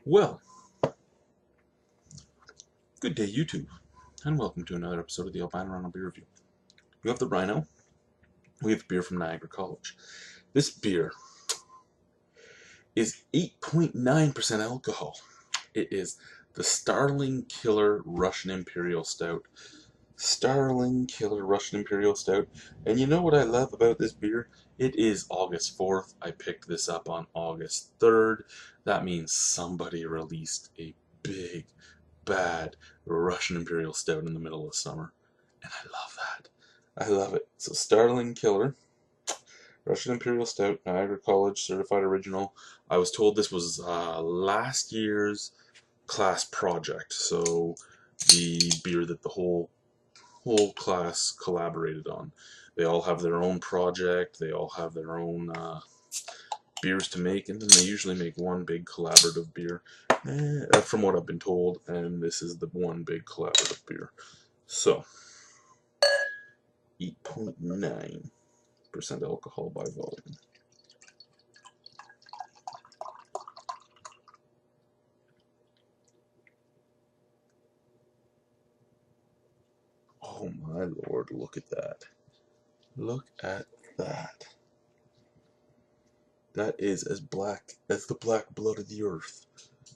Well, good day YouTube, and welcome to another episode of the Albino Rhino Beer Review. You have the Rhino, we have beer from Niagara College. This beer is 8.9% alcohol. It is the Starling Killer Russian Imperial Stout. Starling Killer Russian Imperial Stout. And you know what I love about this beer? It is August 4th. I picked this up on August 3rd. That means somebody released a big, bad Russian Imperial Stout in the middle of summer. And I love that. I love it. So Starling Killer, Russian Imperial Stout, Niagara College, certified original. I was told this was last year's class project. So the beer that the whole class collaborated on. They all have their own project. They all have their own beers to make, and then they usually make one big collaborative beer, from what I've been told, and this is the one big collaborative beer. So, 8.9% alcohol by volume. Oh my lord, look at that. Look at that. That is as black as the black blood of the earth.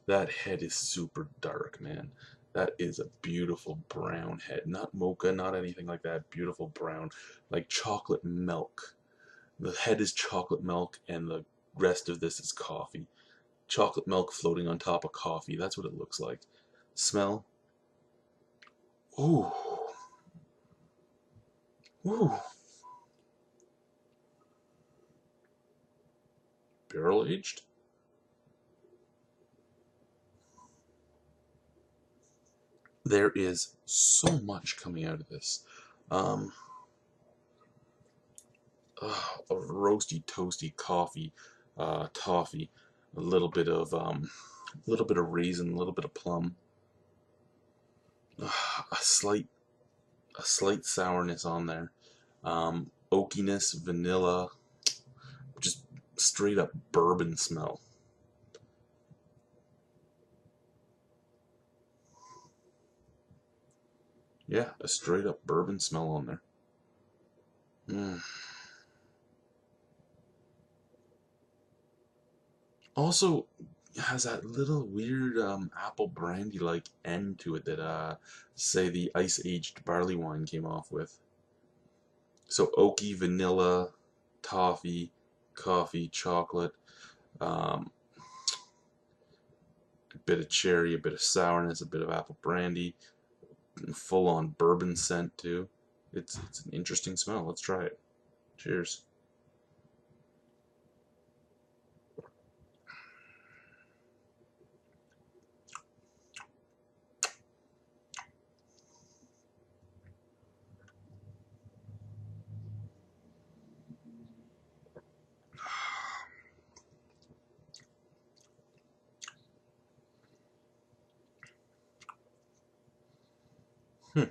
That head is super dark, man. That is a beautiful brown head. Not mocha, not anything like that. Beautiful brown, like chocolate milk. The head is chocolate milk, and the rest of this is coffee. Chocolate milk floating on top of coffee. That's what it looks like. Smell? Ooh. Ooh. Barrel aged? There is so much coming out of this. Um, a roasty, toasty coffee, toffee, a little bit of raisin, a little bit of plum, a slight, a slight sourness on there, oakiness, vanilla, just straight up bourbon smell. Yeah, a straight up bourbon smell on there. Mm. Also has that little weird apple brandy like end to it that say the ice aged barley wine came off with. So oaky, vanilla, toffee, coffee, chocolate, um, a bit of cherry, a bit of sourness, a bit of apple brandy, full on bourbon scent too. It's an interesting smell. Let's try it. Cheers. Hmm.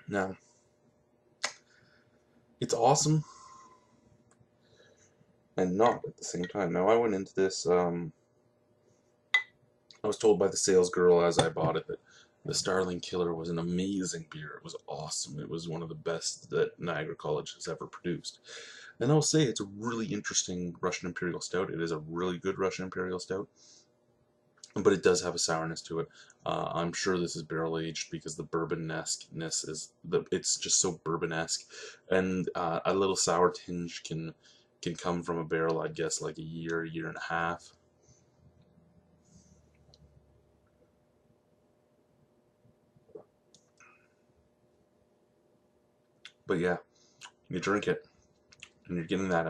Now, it's awesome and not at the same time. Now, I went into this, I was told by the sales girl as I bought it that the Starling Killer was an amazing beer. It was awesome. It was one of the best that Niagara College has ever produced. And I'll say it's a really interesting Russian Imperial Stout. It is a really good Russian Imperial Stout, but it does have a sourness to it. I'm sure this is barrel aged because the bourbon-esque-ness it's just so bourbon-esque, and a little sour tinge can come from a barrel, I guess, like a year and a half. But yeah, you drink it, and you're getting that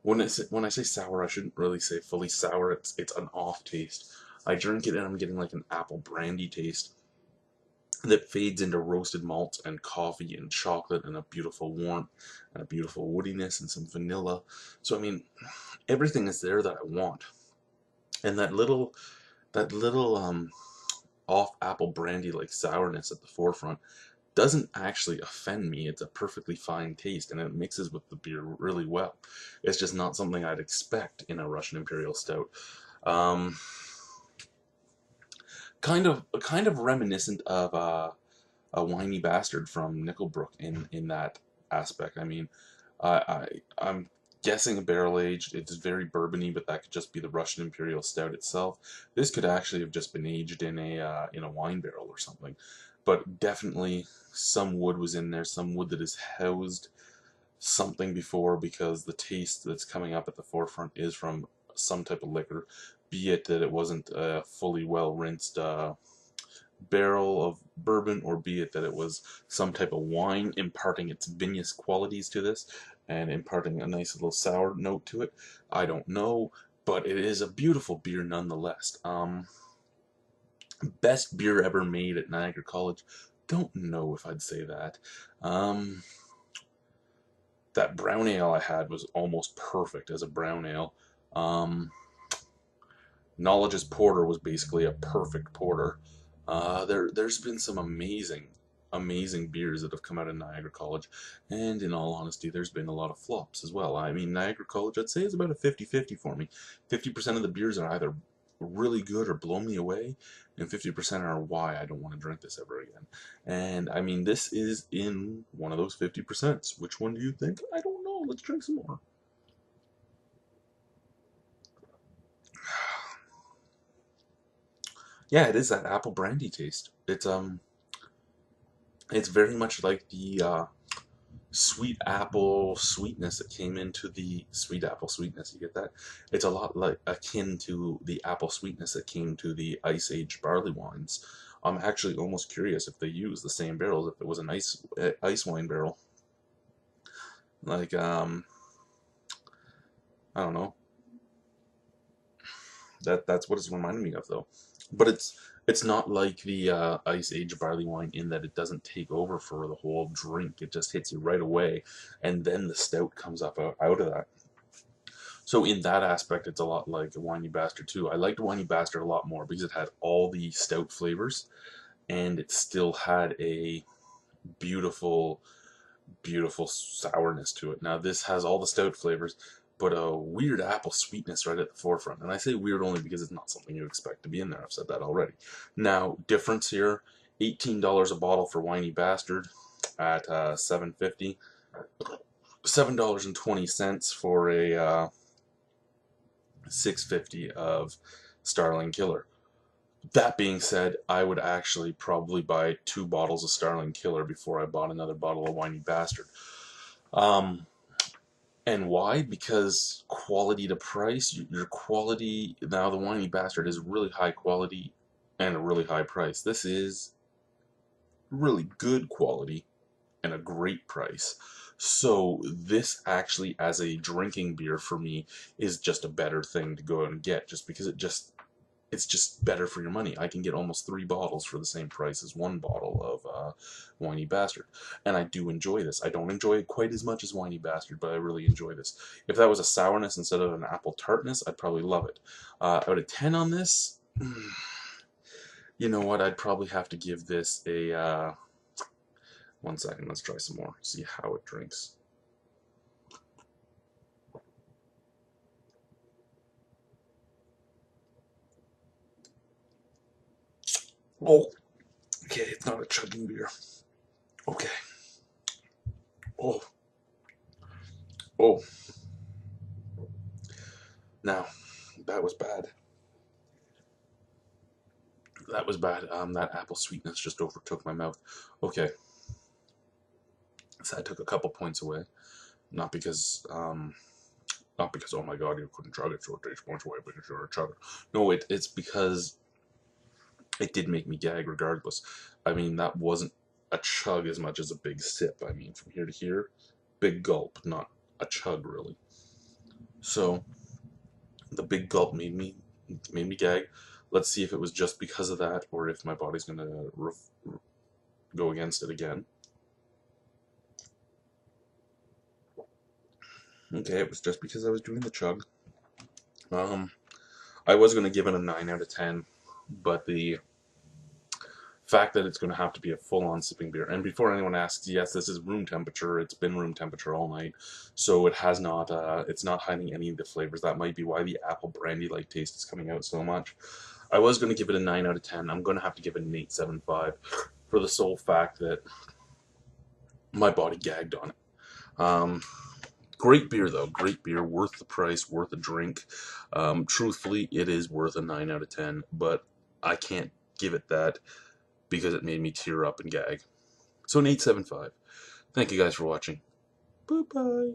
when I say sour, I shouldn't really say fully sour. It's an off taste. I drink it and I'm getting like an apple brandy taste that fades into roasted malt and coffee and chocolate and a beautiful warmth and a beautiful woodiness and some vanilla. So I mean, everything is there that I want. And that little off apple brandy like sourness at the forefront doesn't actually offend me. It's a perfectly fine taste, and it mixes with the beer really well. It's just not something I'd expect in a Russian Imperial Stout. Um, kind of reminiscent of a whiny bastard from Nickelbrook in that aspect. I mean, I'm guessing a barrel aged. It's very bourbony, but that could just be the Russian Imperial Stout itself. This could actually have just been aged in a wine barrel or something. But definitely some wood was in there, some wood that has housed something before, because the taste that's coming up at the forefront is from some type of liquor, be it that it wasn't a fully well rinsed barrel of bourbon, or be it that it was some type of wine imparting its vinous qualities to this and imparting a nice little sour note to it. I don't know, but it is a beautiful beer nonetheless. Best beer ever made at Niagara College? Don't know if I'd say that. Um, that brown ale I had was almost perfect as a brown ale. Um, Knowledge's Porter was basically a perfect porter. There's been some amazing beers that have come out of Niagara College, and in all honesty, there's been a lot of flops as well. I mean, Niagara College, I'd say, is about a 50-50 for me. 50% of the beers are either really good or blow me away, and 50% are why I don't want to drink this ever again. And I mean, this is in one of those 50%. Which one do you think? I don't know. Let's drink some more. Yeah, it is that apple brandy taste. It's very much like the sweet apple sweetness that came into the sweet apple sweetness. You get that? It's a lot like akin to the apple sweetness that came to the ice aged barley wines. I'm actually almost curious if they use the same barrels. If it was an ice wine barrel, like I don't know. That's what it's reminding me of though. But it's not like the ice age barley wine in that it doesn't take over for the whole drink. It just hits you right away, and then the stout comes up out of that. So in that aspect, it's a lot like a Whiny Bastard too. I liked Whiny Bastard a lot more because it had all the stout flavors, and it still had a beautiful, beautiful sourness to it. Now this has all the stout flavors, but a weird apple sweetness right at the forefront. And I say weird only because it's not something you expect to be in there. I've said that already. Now, difference here, $18 a bottle for Whiny Bastard at $7.50. $7.20 for a 650 of Starling Killer. That being said, I would actually probably buy 2 bottles of Starling Killer before I bought another bottle of Whiny Bastard. Um, And why? Because quality to price, your quality, now the Whiny Bastard is really high quality and a really high price. This is really good quality and a great price. So this actually, as a drinking beer for me, is just a better thing to go out and get, just because it's just better for your money. I can get almost 3 bottles for the same price as 1 bottle of Whiny Bastard. And I do enjoy this. I don't enjoy it quite as much as Whiny Bastard, but I really enjoy this. If that was a sourness instead of an apple tartness, I'd probably love it. Out of 10 on this, you know what? I'd probably have to give this a... 1 second, let's try some more. See how it drinks. Oh, okay, it's not a chugging beer. Okay. Oh, oh. Now, that was bad. That was bad. That apple sweetness just overtook my mouth. Okay, so I took a couple points away. Not because, oh my god, you couldn't chug it, so it takes points away because you're a chugger. No, it's because it did make me gag regardless. I mean, that wasn't a chug as much as a big sip. I mean, from here to here, big gulp, not a chug really. So the big gulp made me gag. Let's see if it was just because of that, or if my body's gonna go against it again. Okay, it was just because I was doing the chug. Um, I was gonna give it a 9 out of 10, but the Fact that it's going to have to be a full-on sipping beer. And before anyone asks, yes, this is room temperature. It's been room temperature all night, so it has not. It's not hiding any of the flavors. That might be why the apple brandy-like taste is coming out so much. I was going to give it a 9 out of 10. I'm going to have to give it an 8.75 for the sole fact that my body gagged on it. Great beer though, great beer, worth the price, worth a drink. Truthfully, it is worth a 9 out of 10, but I can't give it that because it made me tear up and gag. So an 8.75. Thank you guys for watching. Bye-bye.